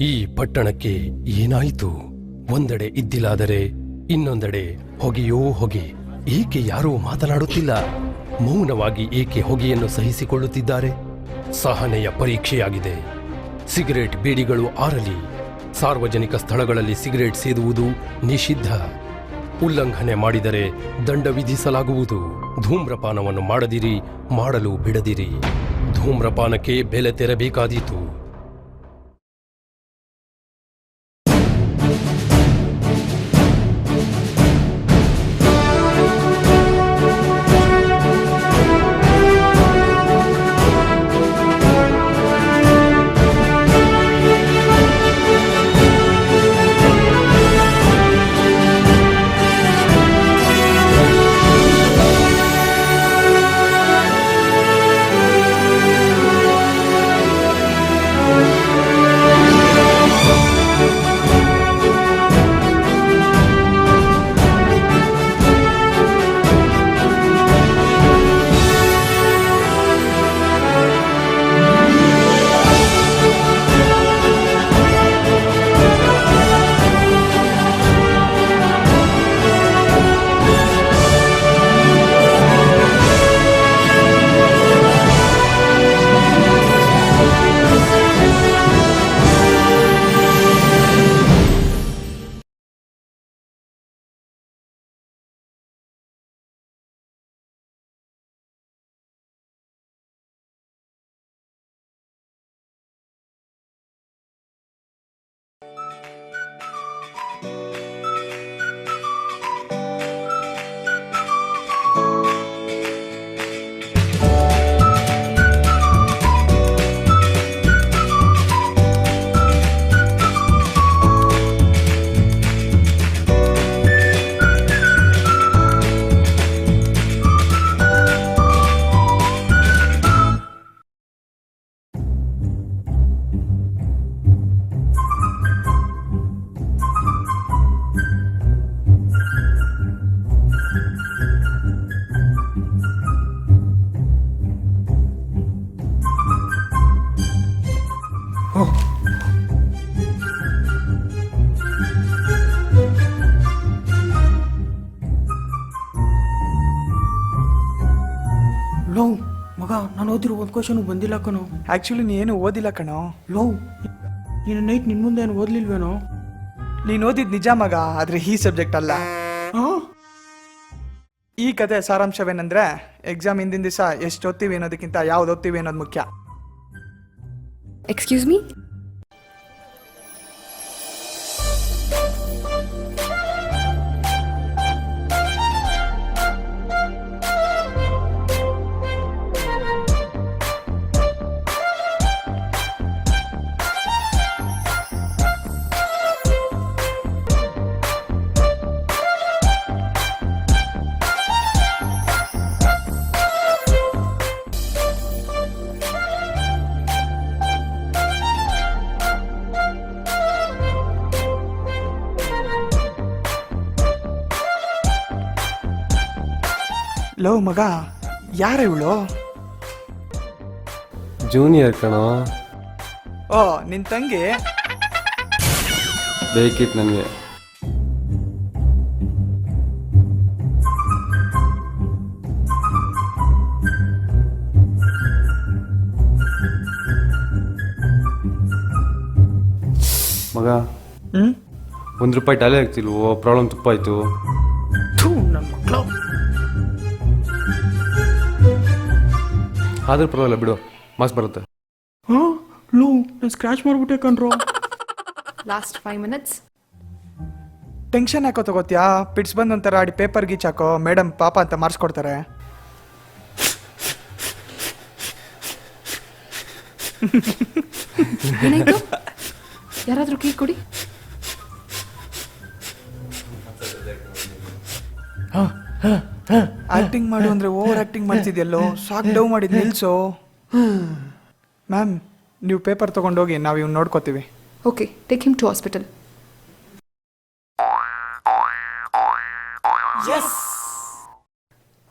ಈ ಪಟ್ಟಣಕ್ಕೆ ಏನಾಯಿತು? ಒಂದೆಡೆ ಇದ್ದಿಲಾದರೆ ಇನ್ನೊಂದೆಡೆ ಹೊಗೆಯೋ ಹೊಗೆ. ಏಕೆ ಯಾರೂ ಮಾತನಾಡುತ್ತಿಲ್ಲ? ಮೌನವಾಗಿ ಏಕೆ ಹೊಗೆಯನ್ನು ಸಹಿಸಿಕೊಳ್ಳುತ್ತಿದ್ದಾರೆ? ಸಹನೆಯ ಪರೀಕ್ಷೆಯಾಗಿದೆ. ಸಿಗರೇಟ್ ಬೀಡಿಗಳು ಆರಲಿ. ಸಾರ್ವಜನಿಕ ಸ್ಥಳಗಳಲ್ಲಿ ಸಿಗರೇಟ್ ಸೇದುವುದು ನಿಷಿದ್ಧ. ಉಲ್ಲಂಘನೆ ಮಾಡಿದರೆ ದಂಡ ವಿಧಿಸಲಾಗುವುದು. ಧೂಮ್ರಪಾನವನ್ನು ಮಾಡದಿರಿ, ಮಾಡಲು ಬಿಡದಿರಿ. ಧೂಮ್ರಪಾನಕ್ಕೆ ಬೆಲೆ ತೆರಬೇಕಾದೀತು. ಲೋ ಮಗ, ನಾನು ಓದಿರೋ ಒಂದು ಕ್ವಶನ್ ಬಂದಿಲ್ಲ ಕಣೋ. ಆ್ಯಕ್ಚುಲಿ ನೀನು ಓದಿಲ್ಲ ಕಣೋ. ಲೋ, ನೀನು ನೈಟ್ ನಿನ್ನ ಮುಂದೆ ಏನು ಓದ್ಲಿಲ್ವೇನೋ? ನೀನು ಓದಿದ್ ನಿಜ ಮಗ, ಆದರೆ ಈ ಸಬ್ಜೆಕ್ಟ್ ಅಲ್ಲ. ಈ ಕತೆ ಸಾರಾಂಶವೇನೆಂದ್ರೆ, ಎಕ್ಸಾಮ್ ಹಿಂದಿನ ದಿವಸ ಎಷ್ಟು ಓದ್ತೀವಿ ಅನ್ನೋದಕ್ಕಿಂತ ಯಾವ್ದು ಓದ್ತೀವಿ ಅನ್ನೋದು ಮುಖ್ಯ. Excuse me. ಲೋ ಮಗ, ಯಾರ ಇವಳು? ಜೂನಿಯರ್ ಕಣೋ. ಓ, ನಿನ್ ತಂಗಿ? ಬೇಕಿತ್ತು ನನಗೆ. ಮಗ, ₹1 ಟಾಲೆ ಆಗ್ತಿಲ್ವೋ? ಪ್ರಾಬ್ಲಮ್ ತುಪ್ಪಾಯ್ತು. ನನ್ನ ಮಕ್ಕಳು. ಆದ್ರೂ ಪರವಾಗಿಲ್ಲ ಬಿಡು, ಮಾರ್ಕ್ಸ್ ಬರುತ್ತೆ. ಲೋ, ನಾನು ಸ್ಕ್ರಾಚ್ ಮಾಡ್ಬಿಟ್ಟೆ ಕಣ್ರೋ. Last 5 minutes. ಟೆನ್ಷನ್ ಯಾಕೋ ತಗೋತ್ಯಾ? ಪಿಟ್ಸ್ ಬಂದು ಒಂಥರ ಆಡಿ ಪೇಪರ್ ಗೀಚ್ ಹಾಕೋ, ಮೇಡಮ್ ಪಾಪ ಅಂತ ಮಾರ್ಕ್ಸ್ ಕೊಡ್ತಾರೆ. ಏನಾಯ್ತು? ಯಾರಾದ್ರೂ ಕೀ ಕೊಡಿ. ಆಕ್ಟಿಂಗ್ ಮಾಡು ಅಂದ್ರೆ ಓವರ್ ಆಕ್ಟಿಂಗ್ ಮಾಡ್ತಿದ್ಯಲ್ಲೋ, ಸಾಕ್ ಡೌ ಮಾಡಿದ್ ನಿಲ್ಸೋ. ಮ್ಯಾಮ್, ನೀವು ಪೇಪರ್ ತಗೊಂಡೋಗಿ, ನಾವು ಇವ್ನು ನೋಡ್ಕೋತೀವಿ. Okay, take him to hospital.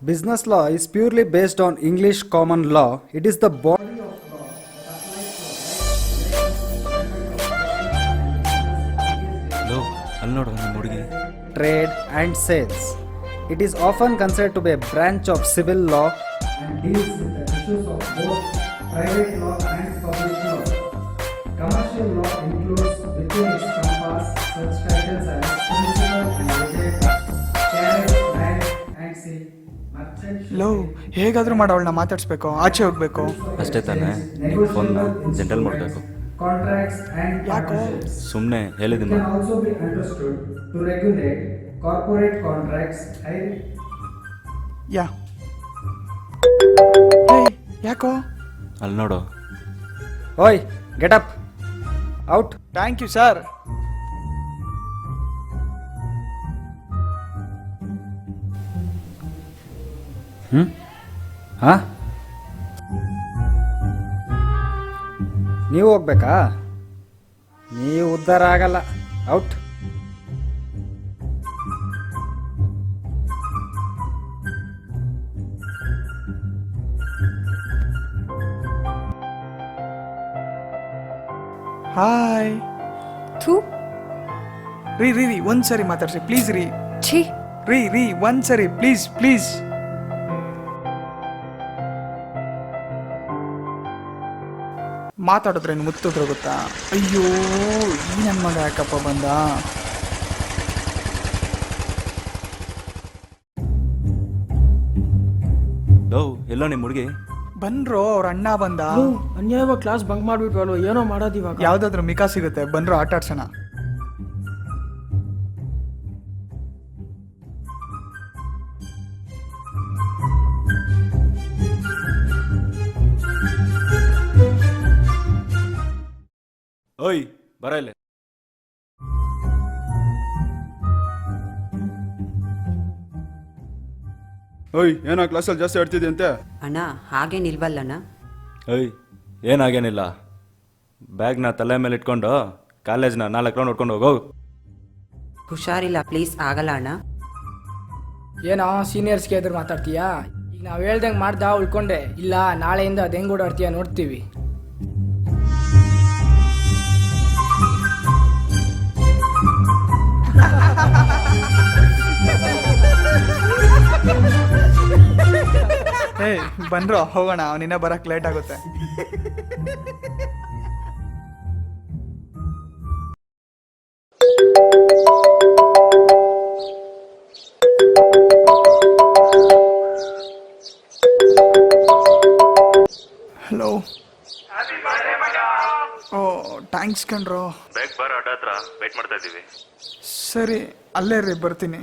Business law is purely based on English common law. It is the body of law that applies to ನೋಡು ನಿಮ್ಮ ಹುಡುಗಿ. trade and sales. It is often considered to be a branch of civil law and deals with the issues of both private law and public law. Commercial law includes within its compass such titles as principal and agent, carriage, land and sea, merchant. Love ಹೇಗಾದ್ರೂ ಮಾಡಿ ಅವಳನ್ನ ಮಾತಾಡ್ಸ್ಬೇಕು, ಆಚೆ ಹೋಗ್ಬೇಕು. ಅಷ್ಟೇ ತಾನೇ, ನಿಮ್ಮ ಫೋನ್ನ gentle ಮಾಡಬೇಕು. Contracts and ಯಾಕೋ partnerships. ಸುಮ್ಮನೆ It ಹೇಳಿದ್ದೀನಿ. can also be understood to regulate corporate contracts and ಯಾ ಯಾಕೋ ಅಲ್ಲಿ ನೋಡು. Oi, get up. Out. Thank you sir. ಹಾ ನೀವು ಹೋಗ್ಬೇಕಾ? ನೀವು ಉದ್ಧಾರ ಆಗಲ್ಲ. ಔಟ್. ಹಾಯ್. ಥೂ. ರೀ ಒಂದ್ಸರಿ ಮಾತಾಡ್ಸಿ ಪ್ಲೀಸ್ ರೀ. ಛೀ. ರೀ ಒಂದ್ಸರಿ ಪ್ಲೀಸ್. ಮಾತಾಡಿದ್ರೆ ಮುತ್ತಿದ್ರೆ ಗೊತ್ತಾ? ಅಯ್ಯೋ ಈ ನನ್ನ ಮಗ ಯಾಕಪ್ಪ ಬಂದ? ಲವ್ ಎಲ್ಲೋ ನಿಮ್ಮ ಹುಡುಗಿ? ಬನ್ರೋ ಅವ್ರ ಅಣ್ಣ ಬಂದ. ಅನ್ಯಾಯವಾಗಿ ಕ್ಲಾಸ್ ಬಂಕ್ ಮಾಡ್ಬಿಟ್ವಲ್ವ, ಏನೋ ಮಾಡೋದು ಇವಾಗ. ಯಾವ್ದಾದ್ರು ಮಿಕಾ ಸಿಗುತ್ತೆ, ಬಂದ್ರು ಆಟ ಆಡ್ಸೋಣ. ಓಯ್ ಬರ ಇಲ್ಲಿ. ಓಯ್ ಏನೋ ಕ್ಲಾಸಲ್ಲಿ ಜಾಸ್ತಿ ಆಡ್ತಿದ್ಯಂತೆ. ಅಣ್ಣ ಹಾಗೇನಿಲ್ವಲ್ಲಣ್ಣ. ಓಯ್ ಏನಾಗೇನಿಲ್ಲ. ಬ್ಯಾಗ್ನ ತಲೆ ಮೇಲೆ ಇಟ್ಕೊಂಡು ಕಾಲೇಜ್ನ 4 ರೌಂಡ್ ಹೊಡ್ಕೊಂಡು ಹೋಗೋ. ಹುಷಾರಿಲ್ಲ ಪ್ಲೀಸ್, ಆಗಲ್ಲ ಅಣ್ಣ. ಏನೋ ಸೀನಿಯರ್ಸ್ಗೆ ಎದುರು ಮಾತಾಡ್ತೀಯಾ? ಈಗ ನಾವು ಹೇಳ್ದಂಗೆ ಮಾಡ್ದ ಉಳ್ಕೊಂಡೆ, ಇಲ್ಲ ನಾಳೆಯಿಂದ ಅದು ಹೆಂಗೆ ಓಡಾಡ್ತೀಯ ನೋಡ್ತೀವಿ. ಬನ್ರೋ ಹೋಗೋಣ, ಅವನಿನ್ನ ಬರಕ್ ಲೇಟ್ ಆಗುತ್ತೆ. ಹಲೋ. ಓ ಥ್ಯಾಂಕ್ಸ್ ಕಣ್ರೋ. ಬೇಗ ಬರ, ಅಡ್ಡ ಹತ್ರ ವೇಟ್ ಮಾಡ್ತಾ ಇದ್ದೀವಿ. ಸರಿ ಅಲ್ಲೇ ರೀ, ಬರ್ತೀನಿ.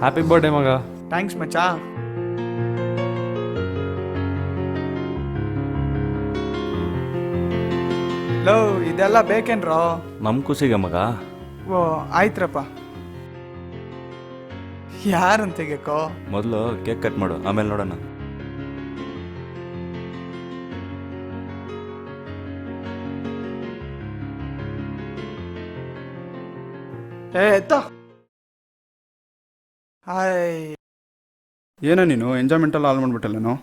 ಹ್ಯಾಪಿ ಬರ್ಡೇ ಮಗ. ಥ್ಯಾಂಕ್ಸ್ ಮಚ್ಚಾ. ಲೋ ಇದೆಲ್ಲ ಬೇಕೇನ್ರೋ? ನಮ್ಮ ಖುಷಿಗೆ ಮಗ. ಓ ಆಯ್ತ್ರಪ್ಪ. ಯಾರಂತ ತೆಗೆಕೋ? ಮೊದಲು ಕೇಕ್ ಕಟ್ ಮಾಡು, ಆಮೇಲೆ ನೋಡೋಣ. ಎತ್ತ. ಹಾಯ್. ಏನೋ ನೀನು ಎಂಜಾಯ್ಮೆಂಟಲ್ಲಿ ಹಾಳು ಮಾಡ್ಬಿಟ್ಟಲ್ಲೇನೋ.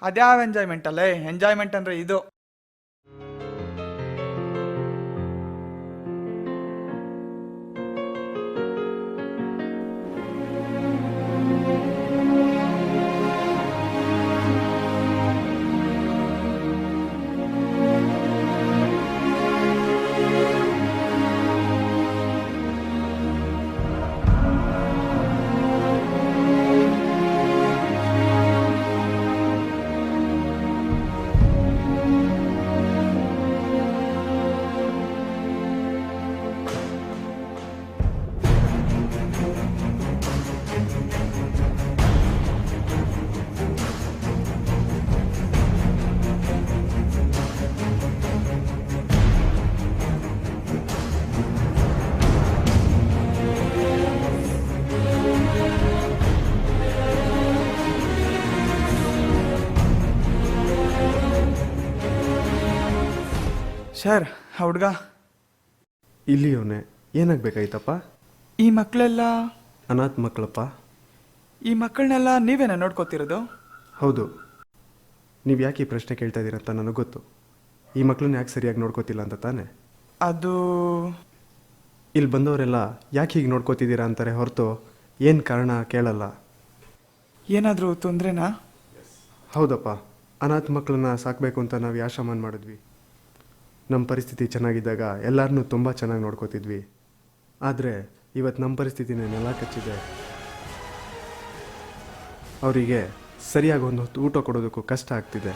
ಅದ್ಯಾವ ಎಂಜಾಯ್ಮೆಂಟ್ ಅಲ್ಲೇ? ಎಂಜಾಯ್ಮೆಂಟ್ ಅಂದ್ರೆ ಇದು. ಸರ್ ಹುಡ್ಗ ಇಲ್ಲಿ ಅವನೇ ಏನಾಗಬೇಕಾಯ್ತಪ್ಪ? ಈ ಮಕ್ಕಳೆಲ್ಲ ಅನಾಥ ಮಕ್ಕಳಪ್ಪ. ಈ ಮಕ್ಕಳನ್ನೆಲ್ಲ ನೀವೇನ ನೋಡ್ಕೋತಿರೋದು? ಹೌದು. ನೀವು ಯಾಕೆ ಈ ಪ್ರಶ್ನೆ ಕೇಳ್ತಾ ಇದ್ದೀರಂತ ನನಗೆ ಗೊತ್ತು. ಈ ಮಕ್ಕಳನ್ನ ಯಾಕೆ ಸರಿಯಾಗಿ ನೋಡ್ಕೋತಿಲ್ಲ ಅಂತ ತಾನೆ? ಅದು ಇಲ್ಲಿ ಬಂದವರೆಲ್ಲ ಯಾಕೆ ಹೀಗೆ ನೋಡ್ಕೋತಿದ್ದೀರಾ ಅಂತಾರೆ ಹೊರತು ಏನು ಕಾರಣ ಕೇಳಲ್ಲ. ಏನಾದರೂ ತೊಂದರೆನಾ? ಹೌದಪ್ಪ, ಅನಾಥ ಮಕ್ಕಳನ್ನ ಸಾಕಬೇಕು ಅಂತ ನಾವು ಆಶ್ರಮ ಮಾಡಿದ್ವಿ. ನಮ್ಮ ಪರಿಸ್ಥಿತಿ ಚೆನ್ನಾಗಿದ್ದಾಗ ಎಲ್ಲರನ್ನೂ ತುಂಬ ಚೆನ್ನಾಗಿ ನೋಡ್ಕೋತಿದ್ವಿ. ಆದರೆ ಇವತ್ತು ನಮ್ಮ ಪರಿಸ್ಥಿತಿನೇ ನೆಲ ಕಚ್ಚಿದೆ. ಅವರಿಗೆ ಸರಿಯಾಗಿ ಒಂದು ಹೊತ್ತು ಊಟ ಕೊಡೋದಕ್ಕೂ ಕಷ್ಟ ಆಗ್ತಿದೆ.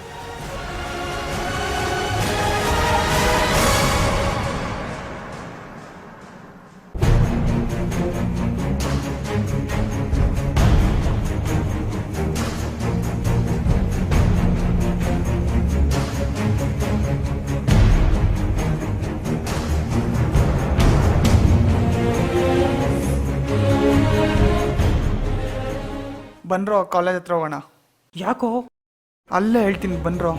ಬನ್ರೋ ಕಾಲೇಜ್ ಹತ್ರ ಹೋಗೋಣ. ಯಾಕೋ? ಅಲ್ಲೇ ಹೇಳ್ತೀನಿ ಬನ್ರೋ.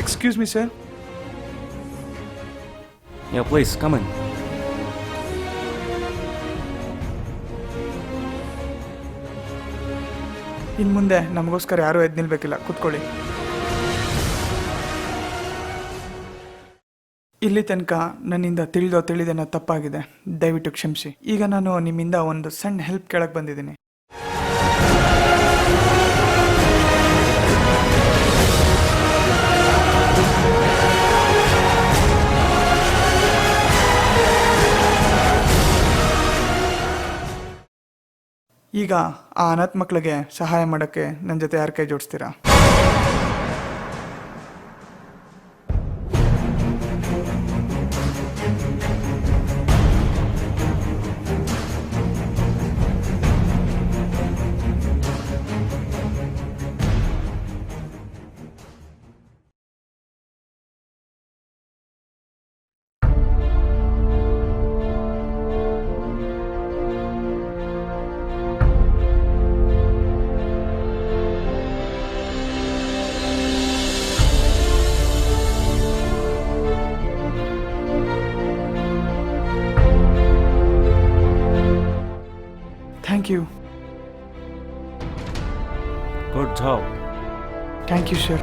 Excuse me sir. Yeah, please, come in. ಇನ್ನು ಮುಂದೆ ನಮಗೋಸ್ಕರ ಯಾರೂ ಎದ್ದು ನಿಲ್ಬೇಕಿಲ್ಲ, ಕೂತ್ಕೊಳ್ಳಿ. ಇಲ್ಲಿ ತನಕ ನನ್ನಿಂದ ತಿಳಿದೇನೋ ತಪ್ಪಾಗಿದೆ, ದಯವಿಟ್ಟು ಕ್ಷಮಿಸಿ. ಈಗ ನಾನು ನಿಮ್ಮಿಂದ ಒಂದು ಸಣ್ಣ ಹೆಲ್ಪ್ ಕೇಳಕ್ಕೆ ಬಂದಿದ್ದೀನಿ. ಈಗ ಆ ಅನಾಥ ಮಕ್ಕಳಿಗೆ ಸಹಾಯ ಮಾಡೋಕ್ಕೆ ನನ್ನ ಜೊತೆ ಯಾರ ಕೈ ಜೋಡಿಸ್ತೀರಾ? Thank you. Good job. Thank you, sir.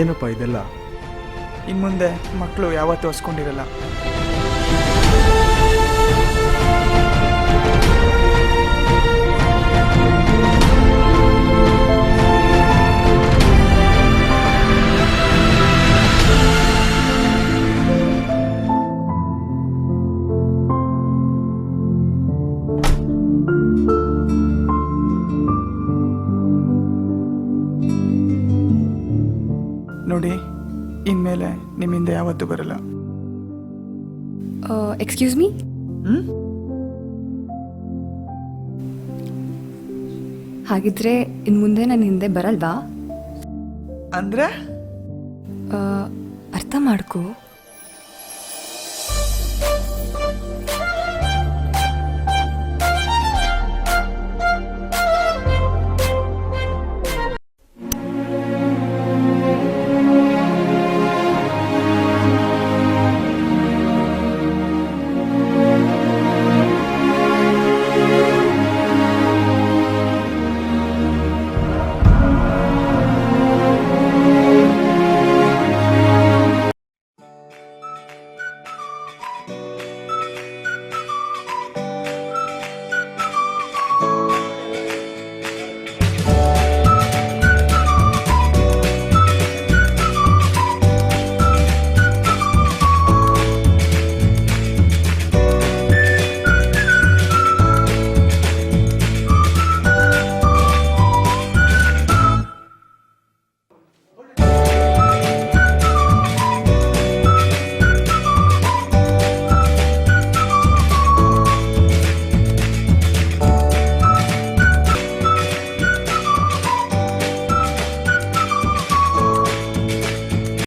ಏನಪ್ಪ ಇದೆಲ್ಲ? ಇನ್ನು ಮುಂದೆ ಮಕ್ಕಳು ಯಾವತ್ತೂ ಹೊಸ್ಕೊಂಡಿರಲ್ಲ. ನೋಡಿ, ಇನ್ಮೇಲೆ ನಿಮ್ಮಿಂದ ಯಾವತ್ತೂ ಬರಲ್ಲ. ಎಕ್ಸ್ಕ್ಯೂಸ್ ಮೀ, ಹಾಗಿದ್ರೆ ಇನ್ನು ಮುಂದೆ ನನ್ನ ಹಿಂದೆ ಬರಲ್ವಾ? ಅಂದ್ರೆ ಅರ್ಥ ಮಾಡ್ಕೋ.